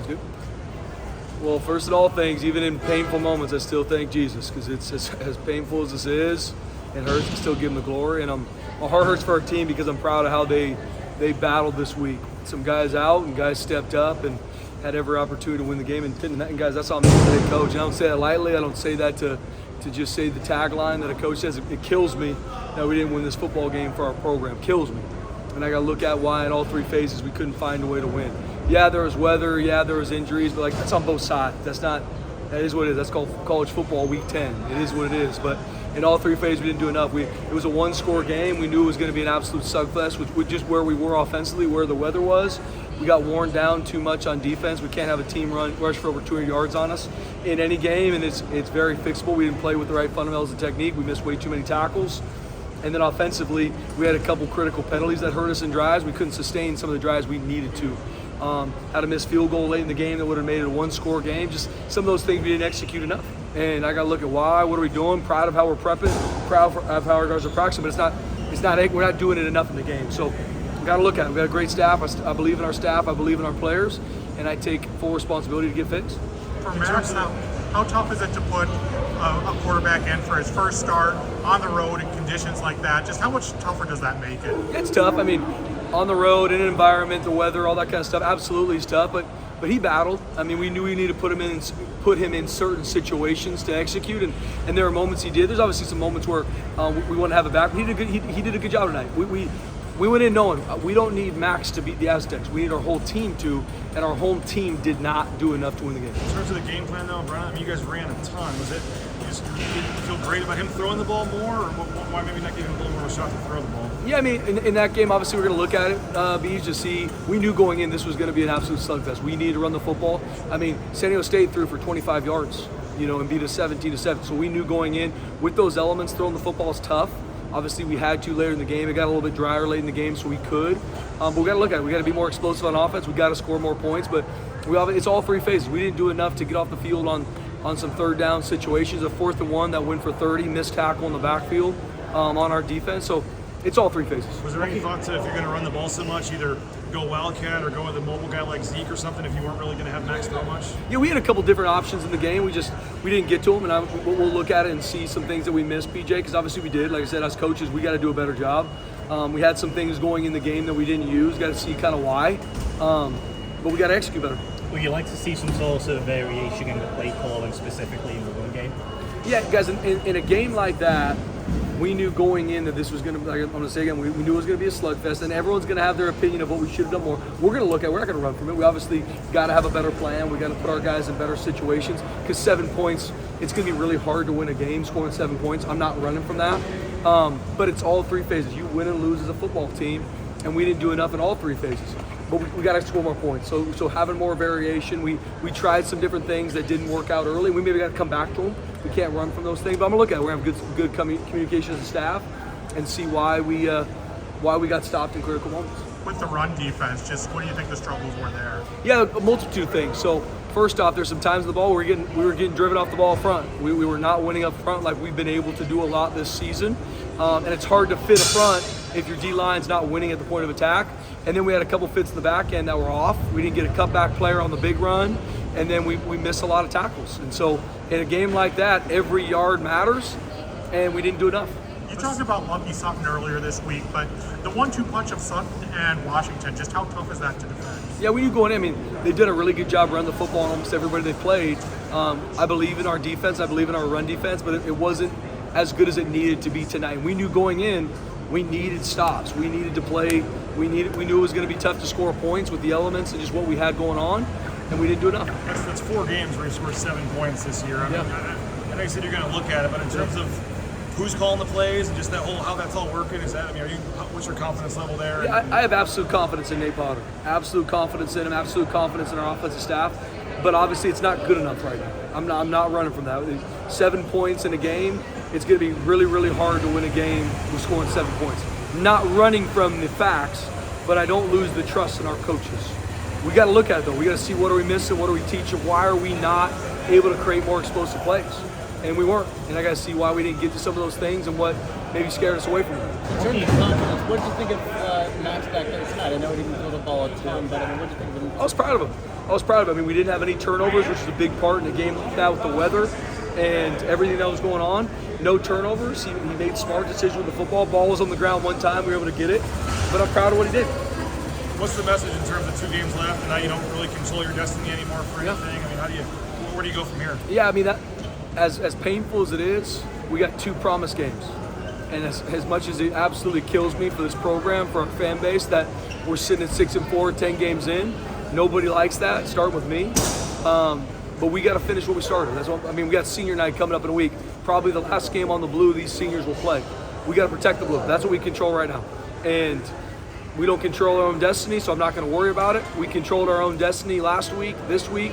Good. Well, first of all things, even in painful moments, I still thank Jesus, because it's as painful as this is, it hurts to still give him the glory. And my heart hurts for our team because I'm proud of how they battled this week. Some guys out and guys stepped up and had every opportunity to win the game. And guys, that's all I'm as a head coach. And I don't say that lightly. I don't say that to just say the tagline that a coach says. It kills me that we didn't win this football game for our program. Kills me. And I got to look at why in all three phases we couldn't find a way to win. Yeah, there was weather. Yeah, there was injuries. But that's on both sides. That is what it is. That's called college football week 10. It is what it is. But in all three phases, we didn't do enough. It was a one-score game. We knew it was going to be an absolute slugfest, which just where we were offensively, where the weather was. We got worn down too much on defense. We can't have a team rush for over 200 yards on us in any game, and it's very fixable. We didn't play with the right fundamentals and technique. We missed way too many tackles. And then offensively, we had a couple critical penalties that hurt us in drives. We couldn't sustain some of the drives we needed to. Had a missed field goal late in the game that would have made it a one-score game. Just some of those things we didn't execute enough. And I got to look at why. What are we doing? Proud of how we're prepping. Proud of how our guys are practicing. But we're not doing it enough in the game. So we got to look at it. We got a great staff. I believe in our staff. I believe in our players. And I take full responsibility to get fixed. For Max, how tough is it to put a quarterback in for his first start on the road in conditions like that? Just how much tougher does that make it? It's tough. I mean, on the road, in an environment, the weather, all that kind of stuff, absolutely is tough. But he battled. I mean, we knew we needed to put him in certain situations to execute, and there are moments he did. There's obviously some moments where we want to have it back. But he did a good job tonight. We went in knowing we don't need Max to beat the Aztecs. We need our whole team to, and our home team did not do enough to win the game. In terms of the game plan, though, Brian, I mean, you guys ran a ton. Was it? You feel great about him throwing the ball more, or why maybe not giving him a little more of a shot to throw the ball? Yeah, I mean, in that game, obviously, we're going to look at it, Bees, to see. We knew going in this was going to be an absolute slugfest. We needed to run the football. I mean, San Diego State threw for 25 yards, and beat us 17-7. So we knew going in with those elements, throwing the football is tough. Obviously, we had to later in the game. It got a little bit drier late in the game, so we could. But we got to look at it. We got to be more explosive on offense. We got to score more points. But it's all three phases. We didn't do enough to get off the field on some third down situations. A 4th and 1 that went for 30, missed tackle in the backfield on our defense. So it's all three phases. Was there any thought to, if you're going to run the ball so much, either go Wildcat or go with a mobile guy like Zeke or something if you weren't really going to have Max throw much? Yeah, we had a couple different options in the game. We didn't get to them, and we'll look at it and see some things that we missed, PJ, because obviously we did. Like I said, as coaches, we got to do a better job. We had some things going in the game that we didn't use. Got to see kind of why, but we got to execute better. Would you like to see some sort of variation in the play calling, specifically in the run game? Yeah, guys, in a game like that, we knew going in that this was going to be, like I'm going to say again, we knew it was going to be a slugfest, and everyone's going to have their opinion of what we should have done more. We're going to look at, we're not going to run from it. We obviously got to have a better plan. We got to put our guys in better situations, because 7 points, it's going to be really hard to win a game scoring 7 points. I'm not running from that. But it's all three phases. You win and lose as a football team, and we didn't do enough in all three phases. But we got to score more points. So having more variation, we tried some different things that didn't work out early. We maybe got to come back to them. We can't run from those things. But I'm gonna look at it. We're gonna have good communication as a staff, and see why we got stopped in critical moments. With the run defense, just what do you think the struggles were there? Yeah, a multitude of things. So first off, there's some times in the ball where we were getting driven off the ball front. We were not winning up front like we've been able to do a lot this season. And it's hard to fit a front if your D-line's not winning at the point of attack. And then we had a couple fits in the back end that were off. We didn't get a cutback player on the big run, and then we missed a lot of tackles. And so in a game like that, every yard matters, and we didn't do enough. You talked about Lucky Sutton earlier this week, but the 1-2 punch of Sutton and Washington, just how tough is that to defend? Yeah, when you go in, I mean, they did a really good job running the football on almost everybody they played. I believe in our defense. I believe in our run defense, but it wasn't as good as it needed to be tonight. We knew going in, we needed stops. We needed to play. We knew it was going to be tough to score points with the elements and just what we had going on, and we didn't do enough. That's 4 games where you scored 7 points this year. I mean, I know you said you're going to look at it, but in terms of who's calling the plays and just that whole how that's all working, what's your confidence level there? Yeah, I have absolute confidence in Nate Potter. Absolute confidence in him. Absolute confidence in our offensive staff. But obviously, it's not good enough right now. I'm not running from that. 7 points in a game. It's going to be really, really hard to win a game with scoring 7 points. Not running from the facts, but I don't lose the trust in our coaches. We got to look at it, though. We got to see what are we missing, what are we teaching, why are we not able to create more explosive plays? And we weren't. And I got to see why we didn't get to some of those things and what maybe scared us away from it. In terms of confidence, what did you think of Max back there tonight? I know he didn't throw the ball a ton, but I mean, what did you think of him? I was proud of him. I mean, we didn't have any turnovers, which is a big part in a game like that with the weather and everything that was going on. No turnovers. He made smart decisions with the football. Ball was on the ground one time. We were able to get it. But I'm proud of what he did. What's the message in terms of 2 games left, and now you don't really control your destiny anymore for anything? I mean, where do you go from here? Yeah, I mean, that as painful as it is, we got 2 promise games. And as much as it absolutely kills me for this program, for our fan base, that we're sitting at 6-4, 10 games in, nobody likes that. Start with me. But we got to finish what we started. We got senior night coming up in a week. Probably the last game on the blue these seniors will play. We got to protect the blue. That's what we control right now. And we don't control our own destiny, so I'm not going to worry about it. We controlled our own destiny last week, this week,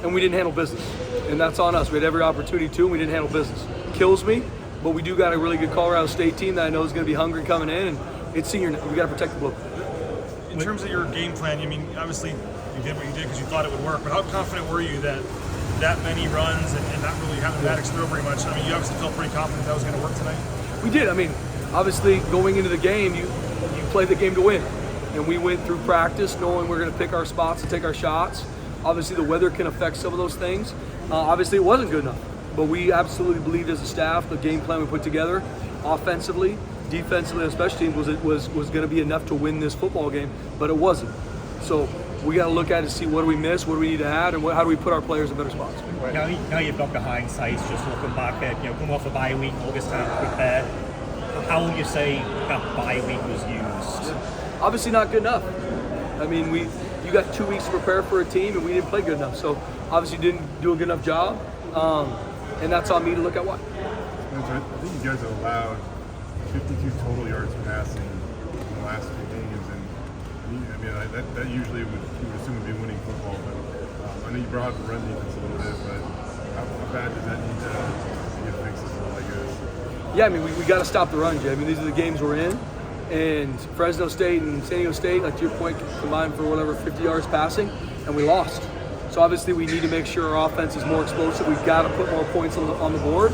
and we didn't handle business. And that's on us. We had every opportunity to, and we didn't handle business. Kills me, but we do got a really good Colorado State team that I know is going to be hungry coming in, and it's senior night. We got to protect the blue. In terms of your game plan, I mean, obviously you did what you did because you thought it would work, but how confident were you that many runs and not really having Maddox throw very much? I mean, you obviously felt pretty confident that was going to work tonight? We did. I mean, obviously going into the game, you play the game to win. And we went through practice knowing we're going to pick our spots and take our shots. Obviously the weather can affect some of those things. Obviously it wasn't good enough, but we absolutely believed as a staff the game plan we put together, offensively, defensively, and special teams was going to be enough to win this football game, but it wasn't. So we got to look at it and see what do we miss, what do we need to add, and how do we put our players in better spots. Now you've got the hindsight, just looking back at, coming off a bye week, August time to prepare. How will you say that bye week was used? Obviously not good enough. I mean, you got 2 weeks to prepare for a team, and we didn't play good enough. So obviously didn't do a good enough job, and that's on me to look at why. I think you guys have allowed 52 total yards passing in the last 2 games, and I mean that usually you would assume would be winning football. But I know you brought up the run defense a little bit, but how bad does that need to get fixed? I guess. Yeah, I mean we got to stop the run, Jay. I mean these are the games we're in, and Fresno State and San Diego State, like to your point, combined for whatever 50 yards passing, and we lost. So obviously we need to make sure our offense is more explosive. We've got to put more points on the board.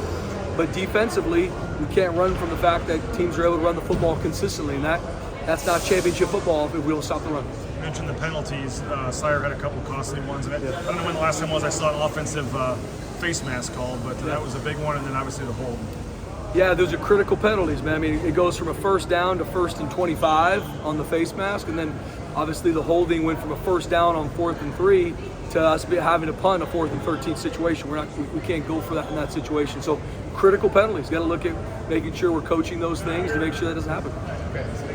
But defensively, we can't run from the fact that teams are able to run the football consistently, and that's not championship football if we don't stop the run. You mentioned the penalties. Sire had a couple costly ones, and I don't know when the last time was I saw an offensive face mask called, but that was a big one, and then obviously the hold. Yeah, those are critical penalties, man. I mean, it goes from a first down to 1st and 25 on the face mask, and then obviously the holding went from a first down on 4th and 3 to us having to punt a 4th and 13 situation. We can't go for that in that situation. So critical penalties. Got to look at making sure we're coaching those things to make sure that doesn't happen. Okay, so